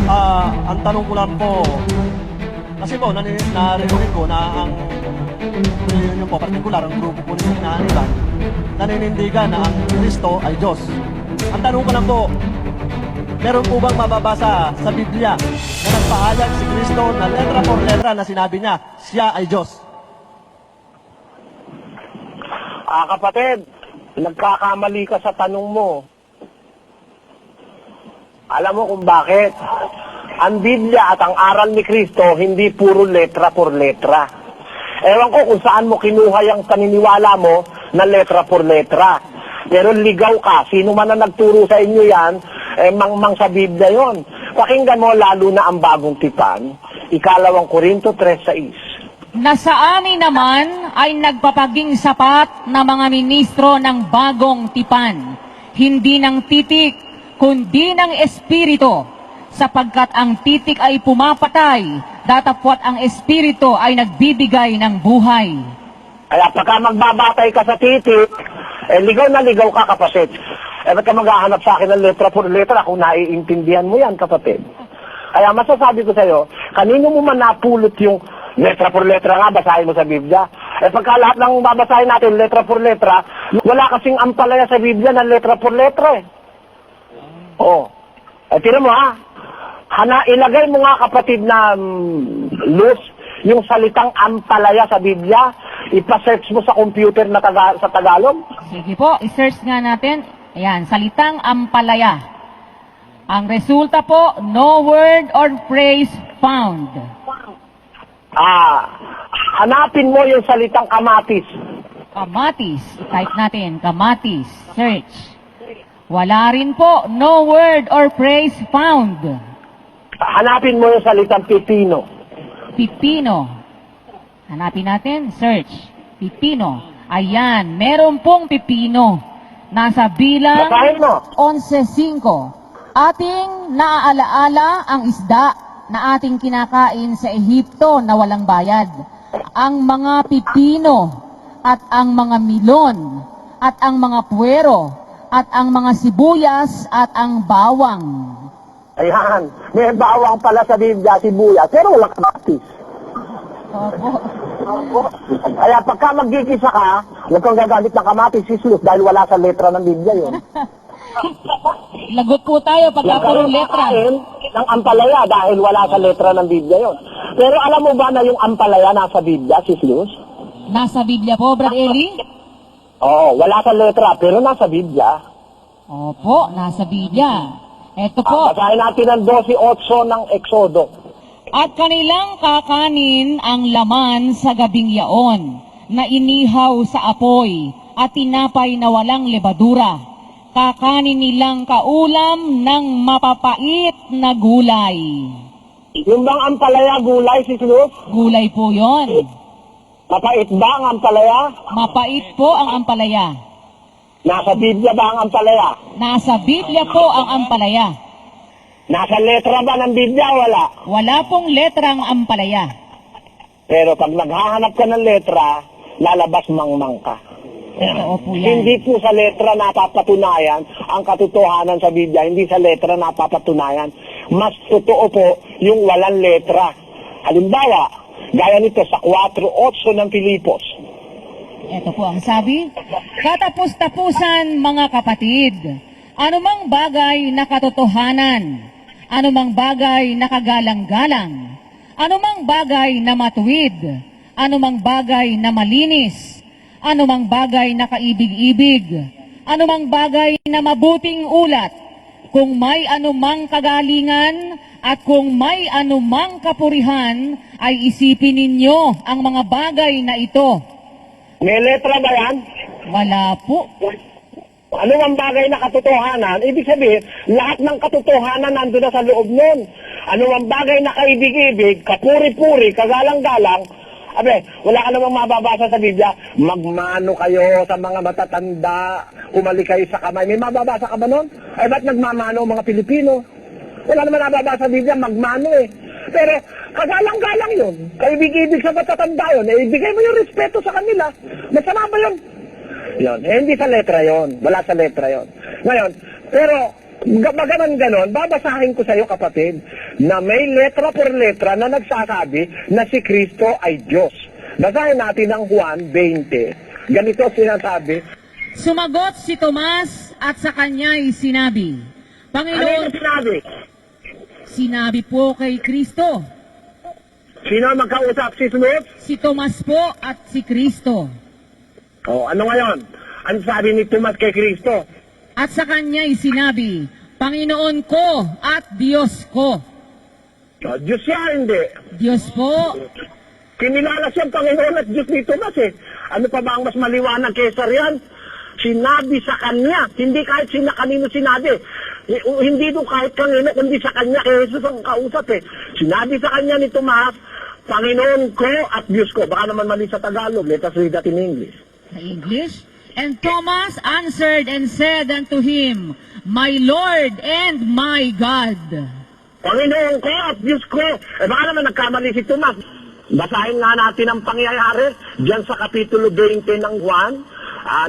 Ang tanong ko lang po, kasi po, narinig ko na ang reunion po, partikular, ang grupo po ni Sinaniban, naninindigan na ang Kristo ay Diyos. Ang tanong ko lang po, meron po bang mababasa sa Biblia na nagpahayag si Kristo na letra por letra na sinabi niya, siya ay Diyos? Kapatid, nagkakamali ka sa tanong mo. Alam mo kung bakit? Ang Biblia at ang aral ni Kristo, hindi puro letra por letra. Ewan ko kung saan mo kinuha yung paniniwala mo na letra por letra. Pero ligaw ka. Sino man na nagturo sa inyo yan, mangmang sa Biblia yon. Pakinggan mo lalo na ang bagong tipan. 2 Korinto 3:6. Nasaani naman ay nagpapaging sapat na mga ministro ng bagong tipan, hindi ng titik, kundi ng espiritu, sapagkat ang titik ay pumapatay, datapwat ang espiritu ay nagbibigay ng buhay. Kaya pagka magbabatay ka sa titik, ligaw na ligaw ka, kapatid. Ba't ka maghahanap sa akin ng letra por letra kung naiintindihan mo yan, kapatid? Kaya masasabi ko sa'yo, kanino mo man napulot yung letra por letra nga, basahin mo sa Biblia. Pagka lahat ng babasahin natin, letra por letra, wala kasing ampalaya sa Biblia na letra por letra eh. Oo. Tira mo ha, ilagay mo nga, kapatid, na Luz, yung salitang ampalaya sa Biblia, ipa-search mo sa computer na sa Tagalog. Sige po, i-search nga natin. Ayan, salitang ampalaya. Ang resulta po, no word or phrase found. Hanapin mo yung salitang kamatis. Kamatis. Type natin, kamatis. Search. Wala rin po, no word or phrase found. Hanapin mo yung salitang pipino. Pipino. Hanapin natin, search. Pipino. Ayan, meron pong pipino. Nasa bilang Basahin mo. 11:5. Ating naaalaala ang isda na ating kinakain sa Ehipto na walang bayad. Ang mga pipino at ang mga milon at ang mga puwero at ang mga sibuyas at ang bawang. Ayan, may bawang pala sa Biblia, sibuyas, pero wala kamatis. Opo. Kaya pagka magkikisa ka, huwag kang gagamit ng kamatis, sislus, dahil wala sa letra ng Biblia yun. Lagot po tayo pagka puro letra. Ng ampalaya dahil wala sa letra ng Biblia yon. Pero alam mo ba na yung ampalaya nasa Biblia, sislus? Nasa Biblia po, Brad Eli? Oo, wala sa letra, pero nasa Biblia. Opo, nasa Biblia. Ito po. Basahin natin ang 12:8 ng Exodo. At kanilang kakanin ang laman sa gabing yaon, na inihaw sa apoy, at tinapay na walang lebadura. Kakanin nilang kaulam ng mapapait na gulay. Yung bang ampalaya gulay, sislus? Gulay po yon. Mapait ba ang ampalaya? Mapait po ang ampalaya. Nasa Biblia ba ang ampalaya? Nasa Biblia po ang ampalaya. Nasa letra ba ng Biblia? Wala. Wala pong letrang ampalaya. Pero pag naghahanap ka ng letra, lalabas mangmang ka. Totoo po yan. Hindi po sa letra napapatunayan ang katotohanan sa Biblia. Hindi sa letra napapatunayan. Mas totoo po yung walang letra. Halimbawa, gaya nito sa 4:8 ng Filipos. Ito po ang sabi. Katapos-tapusan, mga kapatid, anumang bagay na katotohanan, anumang bagay na kagalang-galang, anumang bagay na matuwid, anumang bagay na malinis, anumang bagay na kaibig-ibig, anumang bagay na mabuting ulat, kung may anumang kagalingan at kung may anumang kapurihan, ay isipin ninyo ang mga bagay na ito. May letra ba yan? Wala po. Ano ang bagay na katotohanan? Ibig sabihin, lahat ng katotohanan nandun na sa loob nun. Ano ang bagay na kaibig-ibig, kapuri-puri, kagalang-galang, wala ka namang mababasa sa Biblia, magmano kayo sa mga matatanda, umali kayo sa kamay. May mababasa ka ba nun? Ba't nagmamano ang mga Pilipino? Wala naman nababasa sa Biblia, magmano eh. Pero kagalang-galang yun. Kaibig-ibig sa matatanda yun. Ibigay mo yung respeto sa kanila. Masama ba yun? Yun. Hindi sa letra yon. Wala sa letra yon. Ngayon, pero Ganon, babasahin ko sa iyo kapatid, na may letra por letra na nagsasabi na si Kristo ay Diyos. Basahin natin ang Juan 20. Ganito sinasabi. Sumagot si Tomas at sa kanya'y sinabi, Ano Panginoon, yung sinabi? sinabi po kay Kristo. Sino ang magkausap? Si Smith? Si Tomas po at si Kristo. Ano ngayon? Ano sabi ni Tomas kay Kristo? At sa kanya'y sinabi, Panginoon ko at Diyos ko. Diyos siya, hindi. Diyos po. Kinilala siyang Panginoon at Diyos ni Tomas eh. Ano pa ba ang mas maliwanag kaysa riyan? Sinabi sa kanya, hindi kahit kanino sinabi. Hindi doon kahit kanino, kundi sa kanya, kay Jesus ang kausap eh. Sinabi sa kanya ni Tomas, Panginoon ko at Diyos ko. Baka naman mali sa Tagalog, let us read that in English. Sa English, and Thomas answered and said unto him, My Lord and my God. Panginoon ko at Diyos ko. Baka naman nagkamali si Tomas. Basahin nga natin ang pangyayari diyan sa Kapitulo 20 ng Juan.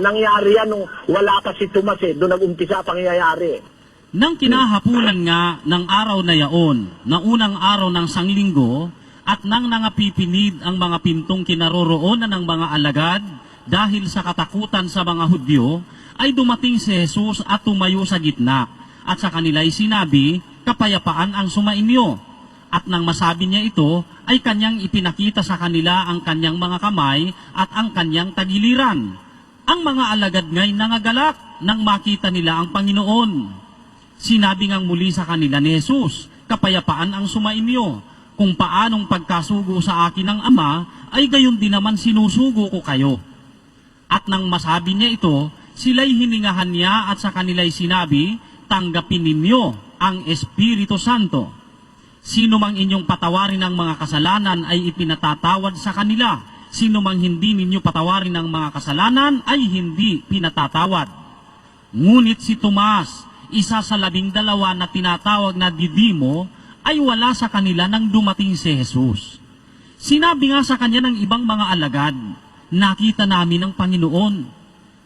Nangyari yan nung wala pa si Tomas eh. Doon nag-umpisa ang pangyayari. Nang kinahapunan nga ng araw na yaon, na unang araw ng sanglinggo, at nang nangapipinid ang mga pintong kinaroroonan ng mga alagad, dahil sa katakutan sa mga Hudyo, ay dumating si Jesus at tumayo sa gitna. At sa kanila'y sinabi, kapayapaan ang sumainyo. At nang masabi niya ito, ay kanyang ipinakita sa kanila ang kanyang mga kamay at ang kanyang tagiliran. Ang mga alagad nga'y nangagalak nang makita nila ang Panginoon. Sinabi ngang muli sa kanila ni Jesus, kapayapaan ang sumainyo. Kung paanong pagkasugo sa akin ng Ama, ay gayon din naman sinusugo ko kayo. At nang masabi niya ito, sila'y hiningahan niya at sa kanila'y sinabi, tanggapin ninyo ang Espiritu Santo. Sino mang inyong patawarin ng mga kasalanan ay ipinatatawad sa kanila. Sino mang hindi ninyo patawarin ng mga kasalanan ay hindi pinatatawad. Ngunit si Tomas, isa sa 12 na tinatawag na Didimo, ay wala sa kanila nang dumating si Jesus. Sinabi nga sa kanya ng ibang mga alagad, nakita namin ang Panginoon.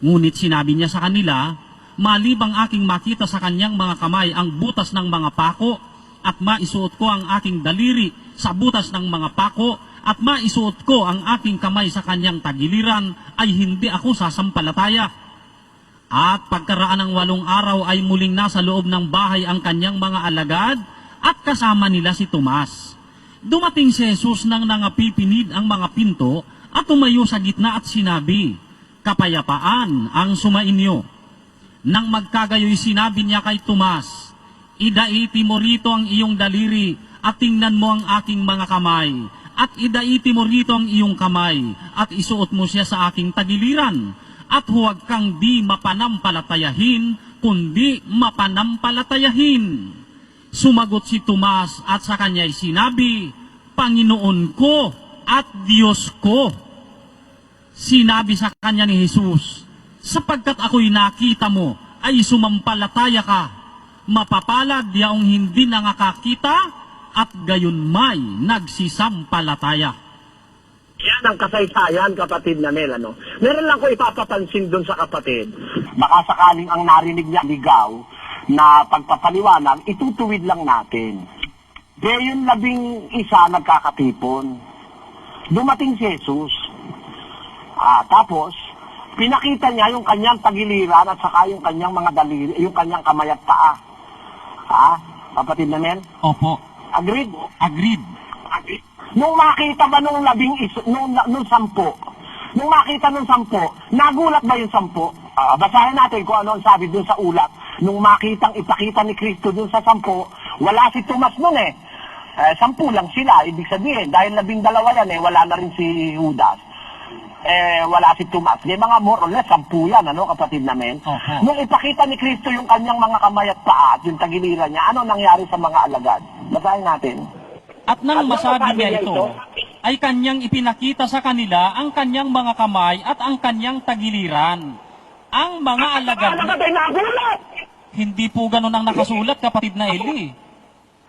Ngunit sinabi niya sa kanila, malibang aking makita sa kanyang mga kamay ang butas ng mga pako, at maisuot ko ang aking daliri sa butas ng mga pako, at maisuot ko ang aking kamay sa kanyang tagiliran, ay hindi ako sasampalataya. At pagkaraan ng 8 araw ay muling nasa loob ng bahay ang kanyang mga alagad, at kasama nila si Tomas. Dumating si Jesus nang nangapipinid ang mga pinto, at tumayo sa gitna at sinabi, kapayapaan ang sumainyo. Nang magkagayoy sinabi niya kay Tomas, idaiti mo rito ang iyong daliri at tingnan mo ang aking mga kamay, at idaiti mo rito ang iyong kamay at isuot mo siya sa aking tagiliran, at huwag kang di mapanampalatayahin, kundi mapanampalatayahin. Sumagot si Tomas at sa kanya'y sinabi, Panginoon ko at Diyos ko. Sinabi sa kanya ni Jesus, sapagkat ako'y nakita mo, ay sumampalataya ka. Mapapalad yaong hindi nangakakita at gayon may nagsisampalataya. Yan ang kasaysayan, kapatid na Mel, ano? Meron lang ko ipapapansin doon sa kapatid. Baka sakaling ang narinig niya ligaw na pagpapaliwanag, itutuwid lang natin. Kaya yung 11 nagkakatipon. Dumating si Jesus. Tapos, pinakita niya yung kanyang tagiliran at saka yung kanyang mga daliri, yung kanyang kamay at paa. Kapatid na Mel? Opo, Agreed? agreed. Nung makita ba nung 10, nung 10, nung makita nung 10, nagulat ba yung 10? Basahin natin kung ano ang sabi dun sa ulat. Nung ipakita ni Kristo dun sa 10, wala si Tomas nun eh. 10 lang sila, ibig sabihin, dahil 12 yan eh, wala na rin si Judas. Wala si Tomas. Di mga more or less, 10 yan, ano, kapatid namin. Oho. Nung ipakita ni Kristo yung kanyang mga kamay at paa at yung tagiliran niya, ano nangyari sa mga alagad? Basahin natin. At nang At masabi nang niya masabi niya ito, ay kanyang ipinakita sa kanila ang kanyang mga kamay at ang kanyang tagiliran. Ang mga alagad, Alagad ay nagulat! hindi po ganun ang nakasulat, kapatid na Eli.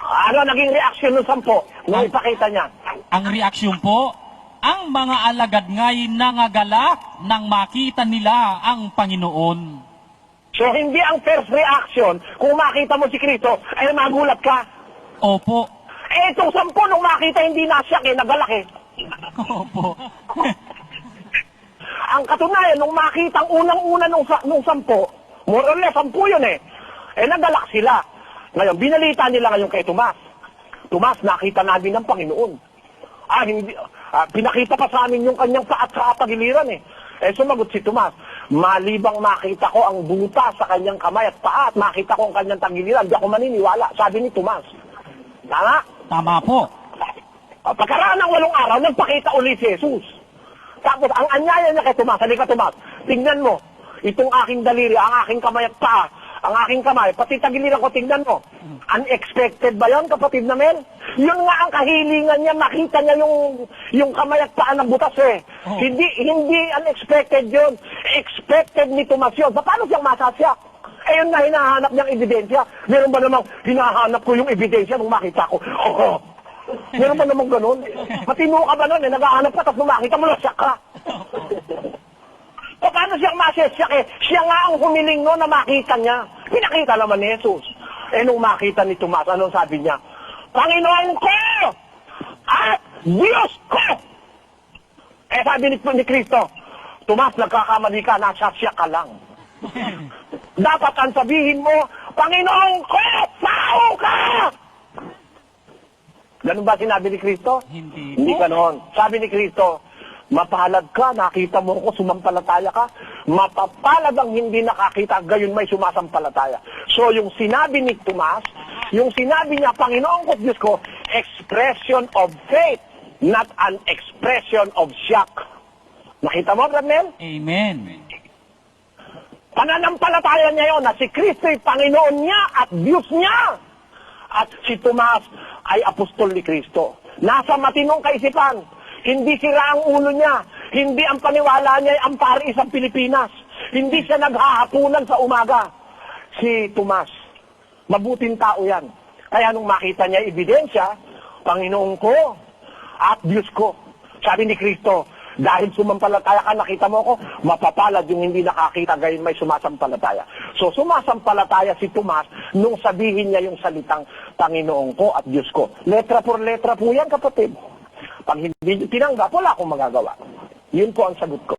Ano naging reaksyon ng 10 nung ipakita niya? Ang reaksyon po, ang mga alagad nga'y nangagalak nang makita nila ang Panginoon. So, hindi ang first reaction, kung makita mo si Kristo, ay magulat ka. Opo. Eh, itong 10, nung makita hindi nasyak nagalak Opo. Ang katunayan, nung makita ang unang-una nung 10, more or less, 10 yun nagalak sila. Ngayon, binalita nila ngayon kay Tomas. Tomas, nakita namin ng Panginoon. Pinakita pa sa amin yung kanyang paa at sa tagiliran sumagot si Tomas, malibang makita ko ang buta sa kanyang kamay at paa at makita ko ang kanyang tagiliran, di ako maniniwala, sabi ni Tomas. Tama? Tama po. Pagkaraan ng 8 araw, nagpakita uli si Jesus. Tapos, ang anyaya niya kay Tomas, halika Tomas, tingnan mo, itong aking daliri, ang aking kamay at paa, ang aking kamay, pati tagiliran ko, tingnan mo. Unexpected ba yon, kapatid na Mel? Yun nga ang kahilingan niya, makita niya yung kamay at paa ng butas Oh. Hindi unexpected yun. Expected ni Tomas yun. Paano siyang masasyak? Yun nga hinahanap niyang ebidensya. Meron ba namang hinahanap ko yung ebidensya nung makita ko? Oo. Meron ba namang ganun? Matino ka ba nun? Naghahanap ka tapos nung makita mo, nasyak ka. Paano siyang masasyak Siya nga ang humiling no na makita niya. Pinakita naman ni Jesus. Nung makita ni Tomas, anong sabi niya? Panginoon ko! At Diyos ko! Sabi ni Kristo, Tomas, nagkakamali ka, nasasyak ka lang. Dapat ang sabihin mo, Panginoon ko! Tao ka! Ganun ba sinabi ni Kristo? Hindi ganon. Sabi ni Kristo, mapalad ka, nakita mo ko, sumampalataya ka. Mapapalad ang hindi nakakita, gayon may sumasampalataya. So yung sinabi ni Tomas, yung sinabi niya, Panginoon ko, Diyos ko, expression of faith, not an expression of shock. Nakita mo, Brad Mel? Amen. Pananampalataya niya yon na si Kristo'y Panginoon niya at Diyos niya. At si Tomas ay apostol ni Kristo. Nasa matinong kaisipan. Hindi sira ang ulo niya. Hindi ang paniwala niya ay ang Paris ang Pilipinas. Hindi siya naghahapunan sa umaga. Si Tomas, mabuting tao yan. Kaya nung makita niya ebidensya, Panginoon ko at Diyos ko. Sabi ni Kristo, dahil sumampalataya ka, nakita mo ko, mapapalad yung hindi nakakita, gayon may sumasampalataya. So sumasampalataya si Tomas nung sabihin niya yung salitang Panginoon ko at Diyos ko. Letra por letra po yan, kapatid. Pag hindi tinanggap, wala akong magagawa. Yun po ang sagot ko.